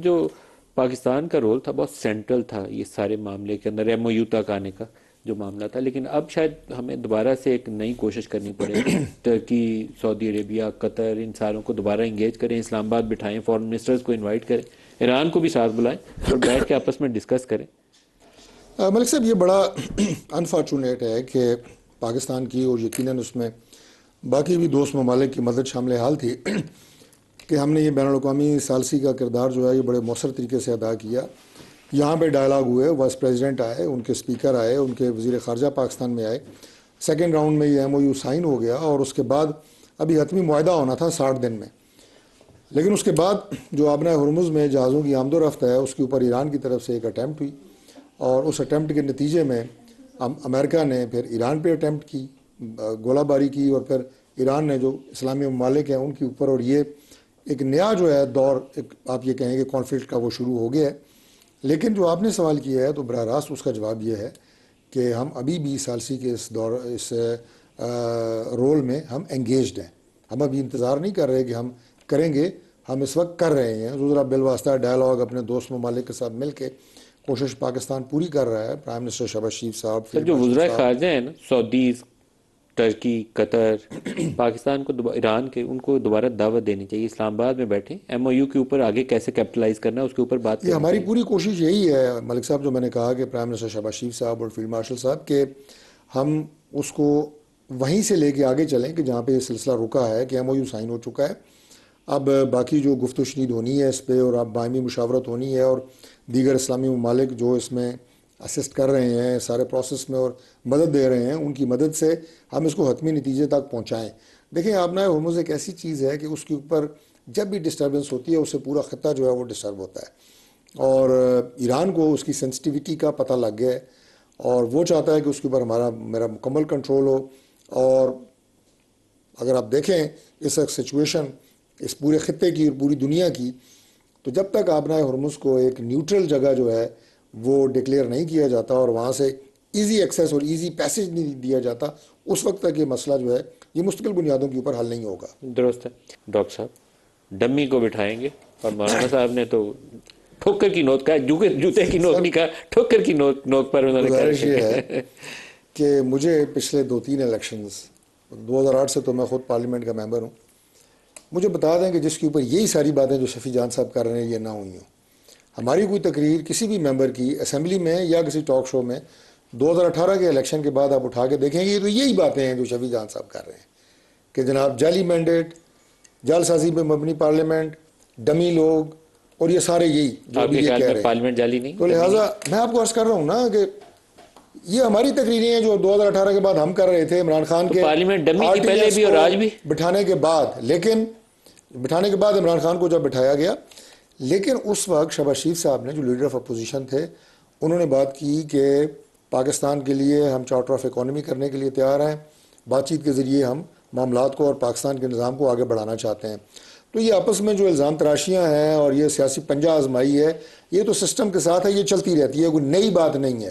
جو پاکستان کا رول تھا بہت سینٹرل تھا یہ سارے معاملے کے اندر، ایم او یو تک آنے کا جو معاملہ تھا، لیکن اب شاید ہمیں دوبارہ سے ایک نئی کوشش کرنی پڑے گی۔ ترکی، سعودی عربیہ، قطر، ان ساروں کو دوبارہ انگیج کریں، اسلام آباد بٹھائیں، فورن منسٹرز کو انوائٹ کریں، ایران کو بھی ساتھ بلائیں اور بیٹھ کے آپس میں ڈسکس کریں۔ ملک صاحب یہ بڑا انفارچونیٹ ہے کہ پاکستان کی اور یقیناً اس میں باقی بھی دوست ممالک کی مدد شامل حال تھی کہ ہم نے یہ بین الاقوامی ثالثی کا کردار جو ہے یہ بڑے مؤثر طریقے سے ادا کیا۔ یہاں پہ ڈائلاگ ہوئے، وائس پریزیڈنٹ آئے، ان کے اسپیکر آئے، ان کے وزیر خارجہ پاکستان میں آئے، سیکنڈ راؤنڈ میں یہ ایم او یو سائن ہو گیا اور اس کے بعد ابھی حتمی معاہدہ ہونا تھا 60 دن میں، لیکن اس کے بعد جو آبنۂ ہرمز میں جہازوں کی آمد و رفت ہے اس کے اوپر ایران کی طرف سے ایک اٹیمپٹ ہوئی اور اس اٹیمپٹ کے نتیجے میں امریکہ نے پھر ایران پہ اٹیمپٹ کی، گولہ باری کی، اور پھر ایران نے جو اسلامی ممالک ہیں ان کے اوپر، اور یہ ایک نیا جو ہے دور، ایک آپ یہ کہیں کہ کانفلکٹ کا وہ شروع ہو گیا ہے۔ لیکن جو آپ نے سوال کیا ہے تو براہ راست اس کا جواب یہ ہے کہ ہم ابھی بھی ثالثی کے اس رول میں ہم انگیجڈ ہیں۔ ہم ابھی انتظار نہیں کر رہے کہ ہم کریں گے، ہم اس وقت کر رہے ہیں۔ ذرا بالواسطہ ڈائلاگ اپنے دوست ممالک کے ساتھ مل کے کوشش پاکستان پوری کر رہا ہے۔ پرائم منسٹر شہباز شریف صاحب، سر جو وزرائے خارجہ ہیں نا، سعودیز، ترکی، قطر، پاکستان کو ایران کے، ان کو دوبارہ دعوت دینی چاہیے، اسلام آباد میں بیٹھیں، ایم او یو کے اوپر آگے کیسے کیپٹلائز کرنا ہے اس کے اوپر بات یہ کرنی ہماری چاہیے۔ پوری کوشش یہی ہے ملک صاحب، جو میں نے کہا کہ پرائم منسٹر شہباز شریف صاحب اور فیلڈ مارشل صاحب، کہ ہم اس کو وہیں سے لے کے آگے چلیں کہ جہاں پہ یہ سلسلہ رکا ہے کہ ایم او یو سائن ہو چکا ہے۔ اب باقی جو گفت و شنید ہونی ہے اس پہ، اور اب باہمی مشاورت ہونی ہے، اور دیگر اسلامی ممالک جو اس میں اسسٹ کر رہے ہیں سارے پروسیس میں اور مدد دے رہے ہیں، ان کی مدد سے ہم اس کو حتمی نتیجے تک پہنچائیں۔ دیکھیں آبنائے ہرمز ایک ایسی چیز ہے کہ اس کے اوپر جب بھی ڈسٹربنس ہوتی ہے اس سے پورا خطہ جو ہے وہ ڈسٹرب ہوتا ہے، اور ایران کو اس کی سینسٹیوٹی کا پتہ لگ گیا ہے اور وہ چاہتا ہے کہ اس کے اوپر میرا مکمل کنٹرول ہو۔ اور اگر آپ دیکھیں اس وقت سچویشن اس پورے خطے کی اور پوری دنیا کی، تو جب تک آبنائے ہرمز کو ایک نیوٹرل جگہ جو ہے وہ ڈکلیئر نہیں کیا جاتا اور وہاں سے ایزی ایکسیس اور ایزی پیسج نہیں دیا جاتا، اس وقت تک یہ مسئلہ جو ہے یہ مستقل بنیادوں کے اوپر حل نہیں ہوگا۔ درست ہے ڈاکٹر صاحب، ڈمی کو بٹھائیں گے، اور مولانا صاحب نے تو ٹھوکر کی نوک کہا، جوتے کی نوک نہیں کہا، ٹھوکر کی نوک پر انہوں نے گزارش یہ کہا ہے کہ مجھے پچھلے 2-3 الیکشنز، 2008 سے تو میں خود پارلیمنٹ کا ممبر ہوں، مجھے بتا دیں کہ جس کے اوپر یہی ساری باتیں جو شفیع جان صاحب کر رہے ہیں یہ نہ ہوئی ہوں۔ ہماری کوئی تقریر کسی بھی ممبر کی اسمبلی میں یا کسی ٹاک شو میں 2018 کے الیکشن کے بعد آپ اٹھا کے دیکھیں گے تو یہی باتیں ہیں جو شفیع جان صاحب کر رہے ہیں کہ جناب جعلی مینڈیٹ، جعل سازی پہ مبنی پارلیمنٹ، ڈمی لوگ، اور یہ سارے یہی جو آپ ابھی کے یہ خیال کہہ میں رہے ہیں۔ پارلیمنٹ جعلی نہیں؟ تو لہٰذا میں آپ کو عرض کر رہا ہوں نا کہ یہ ہماری تقریریں ہیں جو 2018 کے بعد ہم کر رہے تھے عمران خان کے پارلیمنٹ ڈمی آر تھی ٹی پہلے ایس بھی کو اور آج بھی؟ بٹھانے کے بعد، لیکن بٹھانے کے بعد عمران خان کو جب بٹھایا گیا، لیکن اس وقت شہباز شریف صاحب نے جو لیڈر آف اپوزیشن تھے انہوں نے بات کی کہ پاکستان کے لیے ہم چارٹر آف اکانومی کرنے کے لیے تیار ہیں، بات چیت کے ذریعے ہم معاملات کو اور پاکستان کے نظام کو آگے بڑھانا چاہتے ہیں۔ تو یہ آپس میں جو الزام تراشیاں ہیں اور یہ سیاسی پنجہ آزمائی ہے، یہ تو سسٹم کے ساتھ ہے، یہ چلتی رہتی ہے، کوئی نئی بات نہیں ہے۔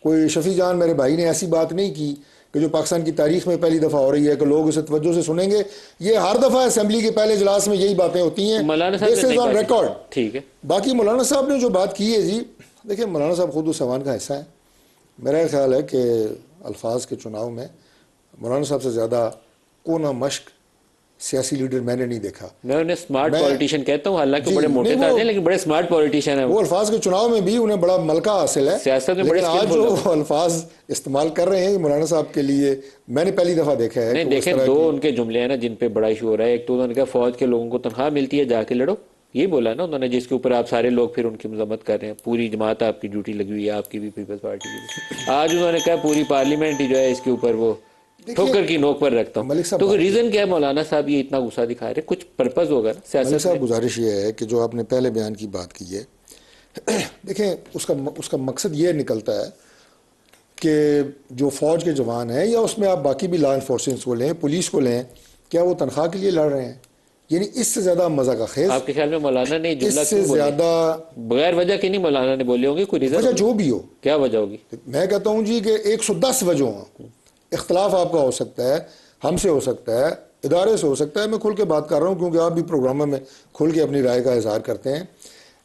کوئی شفیع جان میرے بھائی نے ایسی بات نہیں کی کہ جو پاکستان کی تاریخ میں پہلی دفعہ ہو رہی ہے کہ لوگ اسے توجہ سے سنیں گے۔ یہ ہر دفعہ اسمبلی کے پہلے اجلاس میں یہی باتیں ہوتی ہیں، مولانا صاحب نے دس از نئی آن بات ریکارڈ۔ ٹھیک ہے۔ باقی مولانا صاحب نے جو بات کی ہے جی، دیکھیں مولانا صاحب خود اس ایوان کا حصہ ہے۔ میرا خیال ہے کہ الفاظ کے چناؤ میں مولانا صاحب سے زیادہ کونا مشق سیاسی لیڈر میں نے نہیں دیکھا۔ میں انہیں سمارٹ پولیٹیشین کہتا ہوں، حالانکہ جی بڑے موٹے نہیں، تازے ہیں لیکن بڑے سمارٹ پولیٹیشین ہیں وہ الفاظ کے چناؤ میں بھی انہیں بڑا ملکہ حاصل ہے، سیاست میں بڑے لیکن آج اسکلفل جو لوگ ہیں۔ الفاظ استعمال کر رہے ہیں مولانا صاحب کے لیے میں نے پہلی دفعہ دیکھا ہے نہیں کہ وہ اس دیکھیں، طرح دو کی۔ ان کے جملے ہیں نا جن پہ بڑا ایشو ہو رہا ہے۔ ایک تو انہوں نے کہا فوج کے لوگوں کو تنخواہ ملتی ہے، جا کے لڑو، یہ بولا نا انہوں نے، جس کے اوپر آپ سارے لوگ پھر ان کی مذمت کر رہے ہیں۔ پوری جماعت آپ کی ڈیوٹی لگی ہوئی ہے، آپ کی بھی، پیپلز پارٹی کی بھی۔ آج انہوں نے کہا پوری پارلیمنٹ ہی جو ہے اس کے اوپر وہ ٹھوکر کی نوک پر رکھتا ملک ہوں۔ صاحب تو ریزن کیا ہے مولانا صاحب یہ اتنا غصہ دکھا رہے ہیں؟ کچھ پرپز ہوگا نا ملک سیاست میں۔ صاحب گزارش یہ ہے کہ جو آپ نے پہلے بیان کی بات کی ہے، دیکھیں اس کا مقصد یہ نکلتا ہے کہ جو فوج کے جوان ہیں یا اس میں آپ باقی بھی لا انفورسنس کو لیں، پولیس کو لیں، کیا وہ تنخواہ کے لیے لڑ رہے ہیں؟ یعنی اس سے زیادہ مذاق خیز، آپ کے خیال میں مولانا نے یہ اس جملہ سے کیوں بولے؟ زیادہ بغیر وجہ کے نہیں مولانا نے بولے ہوں گے، کوئی ریزن وجہ جو بھی ہو، کیا وجہ ہوگی؟ میں کہتا ہوں جی کہ 110 وجہ ہوں، اختلاف آپ کا ہو سکتا ہے، ہم سے ہو سکتا ہے، ادارے سے ہو سکتا ہے، میں کھل کے بات کر رہا ہوں کیونکہ آپ بھی پروگراموں میں کھل کے اپنی رائے کا اظہار کرتے ہیں،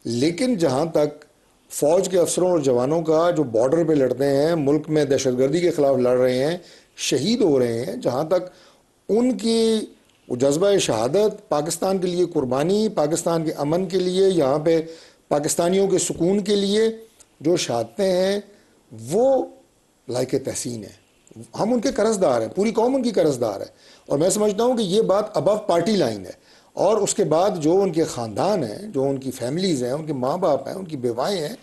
لیکن جہاں تک فوج کے افسروں اور جوانوں کا جو بارڈر پہ لڑتے ہیں، ملک میں دہشت گردی کے خلاف لڑ رہے ہیں، شہید ہو رہے ہیں، جہاں تک ان کی وہ جذبہ شہادت، پاکستان کے لیے قربانی، پاکستان کے امن کے لیے، یہاں پہ پاکستانیوں کے سکون کے لیے جو شہادتیں ہیں، وہ لائق تحسین ہے۔ ہم ان کے قرض دار ہیں، پوری قوم ان کی قرض دار ہے، اور میں سمجھتا ہوں کہ یہ بات ابو پارٹی لائن ہے۔ اور اس کے بعد جو ان کے خاندان ہیں، جو ان کی فیملیز ہیں، ان کے ماں باپ ہیں، ان کی بیوائیں ہیں،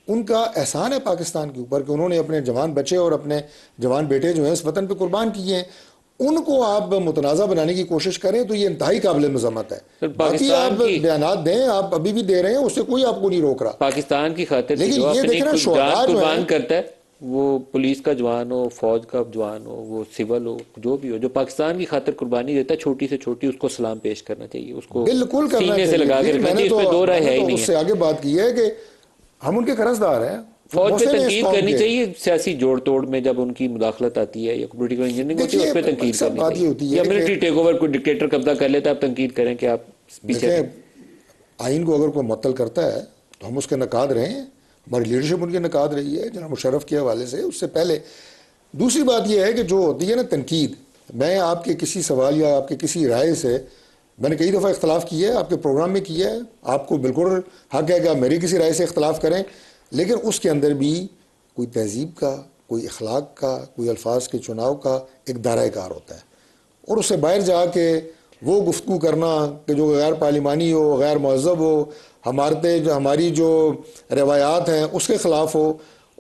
ان کا احسان ہے پاکستان کے اوپر کہ انہوں نے اپنے جوان بچے اور اپنے جوان بیٹے جو ہیں اس وطن پہ قربان کیے ہیں۔ ان کو آپ متنازع بنانے کی کوشش کریں تو یہ انتہائی قابل مذمت ہے۔ سر، باقی پاکستان آپ کی بیانات دیں، آپ ابھی بھی دے رہے ہیں، اس سے کوئی آپ کو نہیں روک رہا، پاکستان کی خاطر کی لیکن جو یہ اپنی دیکھیں نا جان شہداء جو ہیں، قربان کرتا ہے، وہ پولیس کا جوان ہو، فوج کا جوان ہو، وہ سول ہو، جو بھی ہو، جو پاکستان کی خاطر قربانی دیتا ہے، چھوٹی سے چھوٹی، اس کو سلام پیش کرنا چاہیے، اس کو بالکل کرنا سینے سے چاہیے لگا کے جی۔ رکھنا چاہیے، اس پہ دو میں رائے نے ہے ہی تو نہیں اس ہے۔ سے آگے بات کی ہے کہ ہم ان کے قرض دار ہیں، وہ فوج پہ محسن ہیں اس تنقید قوم کرنی کے۔ چاہیے، سیاسی جوڑ توڑ میں جب ان کی مداخلت آتی ہے یا پولیٹیکل انجینئرنگ ہوتی ہے، اس پہ دیکھیے تنقید سب کرنی بات یہ چاہیے، ہوتی یا ہے کہ ملٹری ٹیک اوور، کوئی ڈکٹیٹر قبضہ کر لیتا ہے، آپ تنقید کریں کہ آپ پیچھے دیکھیں، رہیں۔ آئین کو اگر کوئی معطل کرتا ہے تو ہم اس کے نقاد رہے ہیں، ہماری لیڈرشپ ان کے نقاد رہی ہے جناب مشرف کے حوالے سے، اس سے پہلے۔ دوسری بات یہ ہے کہ جو ہوتی ہے نا تنقید، میں آپ کے کسی سوال یا آپ کے کسی رائے سے میں نے کئی دفعہ اختلاف کیا ہے، آپ کے پروگرام میں کیا ہے، آپ کو بالکل حق ہے کہ آپ میری کسی رائے سے اختلاف کریں، لیکن اس کے اندر بھی کوئی تہذیب کا، کوئی اخلاق کا، کوئی الفاظ کے چناؤ کا ایک دائرۂ کار ہوتا ہے، اور اس سے باہر جا کے وہ گفتگو کرنا کہ جو غیر پارلیمانی ہو، غیر مہذب ہو، ہماری جو روایات ہیں اس کے خلاف ہو،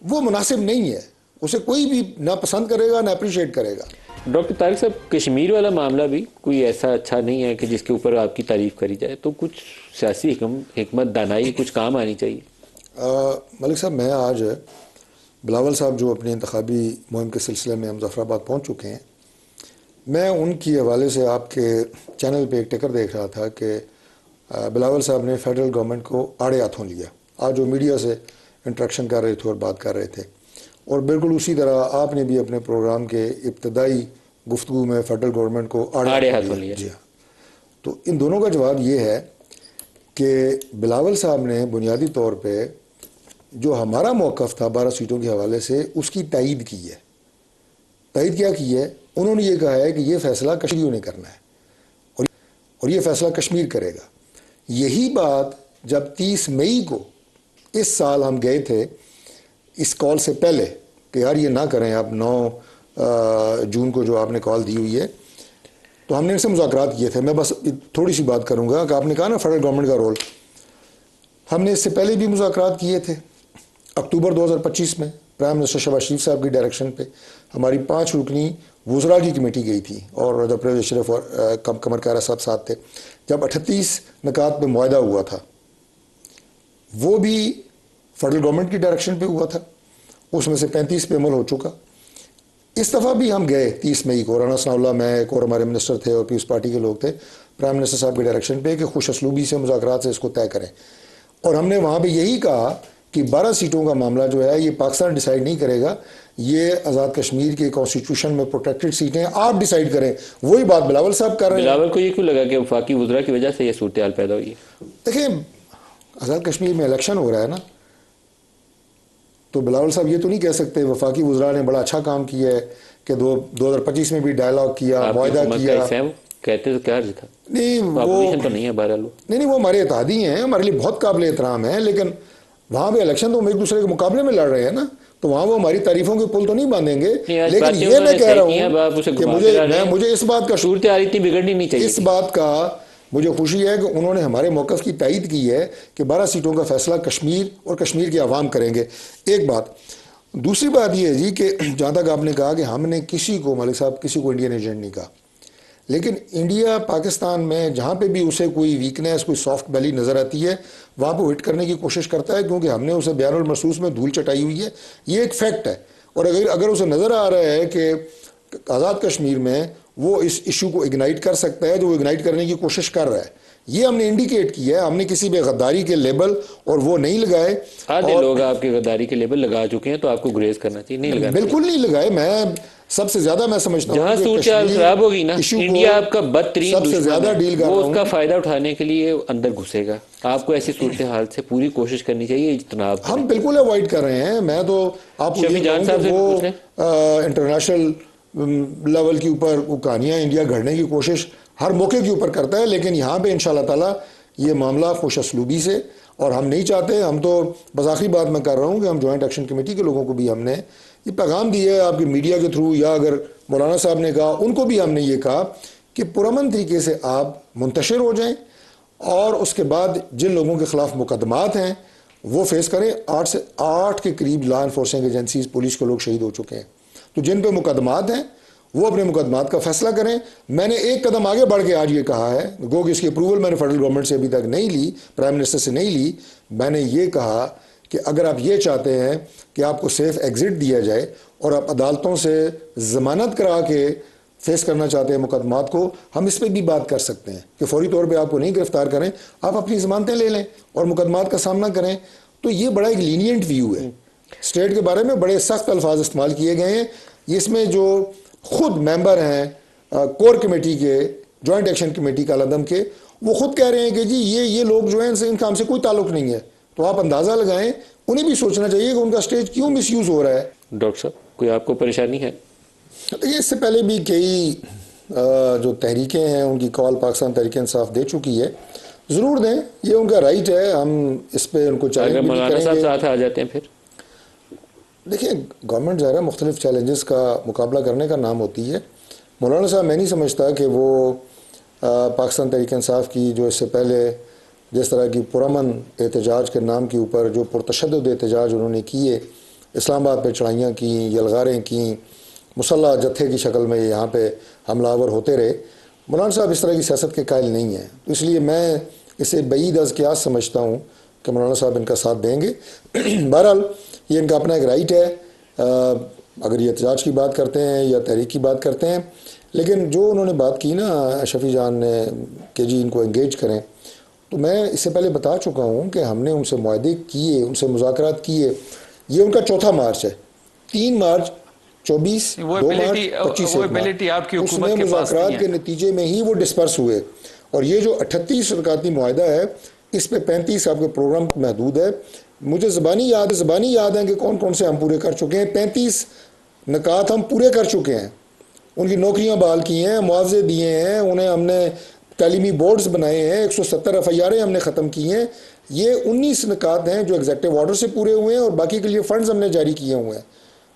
وہ مناسب نہیں ہے، اسے کوئی بھی نہ پسند کرے گا نہ اپریشیٹ کرے گا۔ ڈاکٹر طارق صاحب، کشمیر والا معاملہ بھی کوئی ایسا اچھا نہیں ہے کہ جس کے اوپر آپ کی تعریف کری جائے، تو کچھ سیاسی حکمت دانائی کچھ کام آنی چاہیے۔ ملک صاحب، میں آج بلاول صاحب جو اپنے انتخابی مہم کے سلسلے میں ہم ظفر آباد پہنچ چکے ہیں، میں ان کی حوالے سے آپ کے چینل پہ ایک ٹکر دیکھ رہا تھا کہ بلاول صاحب نے فیڈرل گورنمنٹ کو آڑے ہاتھوں لیا، آج وہ میڈیا سے انٹریکشن کر رہے تھے اور بات کر رہے تھے، اور بالکل اسی طرح آپ نے بھی اپنے پروگرام کے ابتدائی گفتگو میں فیڈرل گورنمنٹ کو آڑے ہاتھوں لیا۔ جی ہاں، تو ان دونوں کا جواب یہ ہے کہ بلاول صاحب نے بنیادی طور پہ جو ہمارا موقف تھا 12 سیٹوں کے حوالے سے، اس کی تائید کی ہے۔ تائید کیا کی ہے؟ انہوں نے یہ کہا ہے کہ یہ فیصلہ کشمیریوں نے کرنا ہے، اور یہ فیصلہ کشمیر کرے گا۔ یہی بات جب 30 مئی کو اس سال ہم گئے تھے اس کال سے پہلے کہ یار یہ نہ کریں آپ، 9 جون کو جو آپ نے کال دی ہوئی ہے، تو ہم نے ان سے مذاکرات کیے تھے۔ میں بس تھوڑی سی بات کروں گا کہ آپ نے کہا نا فیڈرل گورنمنٹ کا رول، ہم نے اس سے پہلے بھی مذاکرات کیے تھے۔ اکتوبر 2025 میں پرائم منسٹر شہباز شریف صاحب کی ڈائریکشن پہ ہماری 5 رکنی وزراء کی کمیٹی گئی تھی، اور جب پرویز اشرف اور قمر کیرا صاحب ساتھ تھے، جب 38 نکات پہ معاہدہ ہوا تھا، وہ بھی فیڈرل گورنمنٹ کی ڈائریکشن پہ ہوا تھا، اس میں سے 35 پہ عمل ہو چکا۔ اس دفعہ بھی ہم گئے 30 مئی کو، رانا ثناء اللہ، میں ایک اور ہمارے منسٹر تھے اور پیپلز پارٹی کے لوگ تھے، پرائم منسٹر صاحب کی ڈائریکشن پہ کہ خوش اسلوبی سے مذاکرات سے اس کو طے کریں، اور ہم نے وہاں پہ یہی کہا کہ 12 سیٹوں کا معاملہ جو ہے یہ پاکستان ڈیسائیڈ نہیں کرے گا، یہ آزاد کشمیر کے کانسٹیٹیوشن میں پروٹیکٹڈ سیٹیں آپ ڈیسائیڈ کریں۔ وہی بات بلاول صاحب کر رہے ہیں۔ بلاول کو یہ کیوں لگا کہ وفاقی وزراء کی وجہ سے یہ صورتحال پیدا ہوئی ہے؟ دیکھیں، آزاد کشمیر میں الیکشن ہو رہا ہے نا، تو بلاول صاحب یہ تو نہیں کہہ سکتے وفاقی وزراء نے بڑا اچھا کام کیا ہے کہ 2025 میں بھی ڈائلاگ کیا، معاہدہ کیا۔ کہتے تو کیا عرض تھا؟ نہیں، اپوزیشن تو نہیں ہے بہرحال۔ نہیں، وہ ہمارے اتحادی ہیں، ہمارے لیے بہت قابل احترام ہیں، لیکن وہاں پہ الیکشن تو ہم ایک دوسرے کے مقابلے میں لڑ رہے ہیں نا، تو وہاں وہ ہماری تعریفوں کے پل تو نہیں باندھیں گے۔ لیکن یہ میں کہہ رہا ہوں کہ مجھے اس بات کا صورتحال اتنی بگڑنی نہیں چاہیے، اس بات کا مجھے خوشی ہے کہ انہوں نے ہمارے موقف کی تائید کی ہے کہ 12 سیٹوں کا فیصلہ کشمیر اور کشمیر کے عوام کریں گے۔ ایک بات۔ دوسری بات یہ ہے جی کہ جہاں تک آپ نے کہا کہ ہم نے کسی کو، ملک صاحب، کسی کو انڈین ایجنٹ نہیں کہا، لیکن انڈیا پاکستان میں جہاں پہ بھی اسے کوئی ویکنیس، کوئی سافٹ بیلی نظر آتی ہے، وہاں پہ ہٹ کرنے کی کوشش کرتا ہے، کیونکہ ہم نے اسے بیان المحسوس میں دھول چٹائی ہوئی ہے، یہ ایک فیکٹ ہے۔ اور اگر اسے نظر آ رہا ہے کہ آزاد کشمیر میں وہ اس ایشو کو اگنائٹ کر سکتا ہے، تو وہ اگنائٹ کرنے کی کوشش کر رہا ہے، یہ ہم نے انڈیکیٹ کیا ہے. ہم نے کسی پہ غداری کے لیبل اور وہ نہیں لگائے. آدھے لوگ آپ کے غداری کے لیبل لگا چکے ہیں تو آپ کو گریز کرنا چاہیے, نہیں لگانا بالکل نہیں لگائے. میں سب سے زیادہ میں سمجھتا جہاں ہوں کہ صورتحال کشمیر خراب ہوگی نا, ایشو کو انڈیا آپ کا بدترین سب سے دشمن زیادہ ڈیل ہے, کر وہ رہا اس کا ہوں. فائدہ اٹھانے کے لیے اندر گھسے گا. آپ کو ایسی صورتحال سے پوری کوشش کرنی چاہیے, اجتناب کریں. ہم بالکل اوائڈ کر رہے ہیں. میں تو آپ کو شفیع یہ جان کہوں صاحب کہ سے بھی وہ پوچھ لیں. انٹرنیشنل لیول کے اوپر وہ کہانیاں انڈیا گھڑنے کی کوشش ہر موقع کے اوپر کرتا ہے, لیکن یہاں پہ انشاءاللہ تعالیٰ یہ معاملہ خوش اسلوبی سے, اور ہم نہیں چاہتے. ہم تو بس آخری بات میں کر رہا ہوں کہ ہم جوائنٹ ایکشن کمیٹی کے لوگوں کو بھی ہم نے یہ پیغام دیا ہے آپ کے میڈیا کے تھرو, یا اگر مولانا صاحب نے کہا ان کو بھی ہم نے یہ کہا کہ پرامن طریقے سے آپ منتشر ہو جائیں, اور اس کے بعد جن لوگوں کے خلاف مقدمات ہیں وہ فیس کریں. 8 کے قریب لا انفورسنگ ایجنسیز پولیس کے لوگ شہید ہو چکے ہیں, تو جن پہ مقدمات ہیں وہ اپنے مقدمات کا فیصلہ کریں. میں نے ایک قدم آگے بڑھ کے آج یہ کہا ہے, گو کہ اس کی اپروول میں نے فیڈرل گورنمنٹ سے ابھی تک نہیں لی, پرائم منسٹر سے نہیں لی. میں نے یہ کہا کہ اگر آپ یہ چاہتے ہیں کہ آپ کو سیف ایگزٹ دیا جائے اور آپ عدالتوں سے ضمانت کرا کے فیس کرنا چاہتے ہیں مقدمات کو, ہم اس پہ بھی بات کر سکتے ہیں کہ فوری طور پہ آپ کو نہیں گرفتار کریں, آپ اپنی ضمانتیں لے لیں اور مقدمات کا سامنا کریں. تو یہ بڑا ایک لینینٹ ویو ہے. اسٹیٹ کے بارے میں بڑے سخت الفاظ استعمال کیے گئے ہیں. اس میں جو خود ممبر ہیں کور کمیٹی کے, جوائنٹ ایکشن کمیٹی کا علیحدہ کے, وہ خود کہہ رہے ہیں کہ جی یہ لوگ جو ہیں ان کا ہم سے کوئی تعلق نہیں ہے. تو آپ اندازہ لگائیں, انہیں بھی سوچنا چاہیے کہ ان کا اسٹیج کیوں مس یوز ہو رہا ہے. ڈاکٹر صاحب کوئی آپ کو پریشانی ہے؟ یہ اس سے پہلے بھی کئی جو تحریکیں ہیں ان کی کال پاکستان تحریک انصاف دے چکی ہے. ضرور دیں, یہ ان کا رائٹ ہے, ہم اس پہ ان کو چیلنج اگر بھی مولانا کریں صاحب گے. ساتھ آ جاتے ہیں پھر دیکھیں گورنمنٹ ظاہر ہے مختلف چیلنجز کا مقابلہ کرنے کا نام ہوتی ہے. مولانا صاحب میں نہیں سمجھتا کہ وہ پاکستان تحریک انصاف کی جو اس سے پہلے جس طرح کی پرامن احتجاج کے نام کے اوپر جو پرتشدد احتجاج انہوں نے کیے, اسلام آباد پہ چڑھائیاں کیں, یلغاریں کیں, مسلح جتھے کی شکل میں یہاں پہ حملہ آور ہوتے رہے, مولانا صاحب اس طرح کی سیاست کے قائل نہیں ہیں. تو اس لیے میں اسے بعید از قیاس سمجھتا ہوں کہ مولانا صاحب ان کا ساتھ دیں گے. بہرحال یہ ان کا اپنا ایک رائٹ ہے اگر یہ احتجاج کی بات کرتے ہیں یا تحریک کی بات کرتے ہیں. لیکن جو انہوں نے بات کی نا شفیع جان نے کہ جی ان کو انگیج کریں, تو میں اس سے پہلے بتا چکا ہوں کہ ہم نے ان سے معاہدے کیے, ان سے مذاکرات کیے. یہ ان کا چوتھا مارچ ہے, 3 مارچ 24 2 مارچ 25 ایبلٹی آپ کی اس حکومت میں کے پاس مذاکرات نہیں کے ہے. نتیجے میں ہی وہ ڈسپرس ہوئے. اور یہ جو 38 رکاتی معاہدہ ہے اس پہ 35 آپ کے پروگرام محدود ہے. مجھے زبانی یاد ہے کہ کون کون سے ہم پورے کر چکے ہیں. 35 نکات ہم پورے کر چکے ہیں. ان کی نوکریاں بحال کی ہیں, معاوضے دیے ہیں, انہیں ہم نے تعلیمی بورڈز بنائے ہیں, 170 FIRیں ہم نے ختم کی ہیں. یہ 19 نکات ہیں جو ایگزیکٹو آرڈر سے پورے ہوئے ہیں, اور باقی کے لیے فنڈز ہم نے جاری کیے ہوئے ہیں.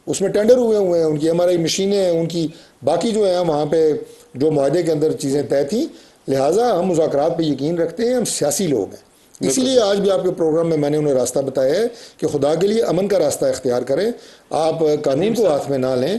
اس میں ٹینڈر ہوئے ہیں, ان کی MRI مشینیں ہیں, ان کی باقی جو ہیں وہاں پہ جو معاہدے کے اندر چیزیں طے تھیں. لہٰذا ہم مذاکرات پہ یقین رکھتے ہیں, ہم سیاسی لوگ ہیں. اسی لیے آج بھی آپ کے پروگرام میں نے انہیں راستہ بتایا ہے کہ خدا کے لیے امن کا راستہ اختیار کریں, آپ قانون کو ہاتھ میں نہ لیں,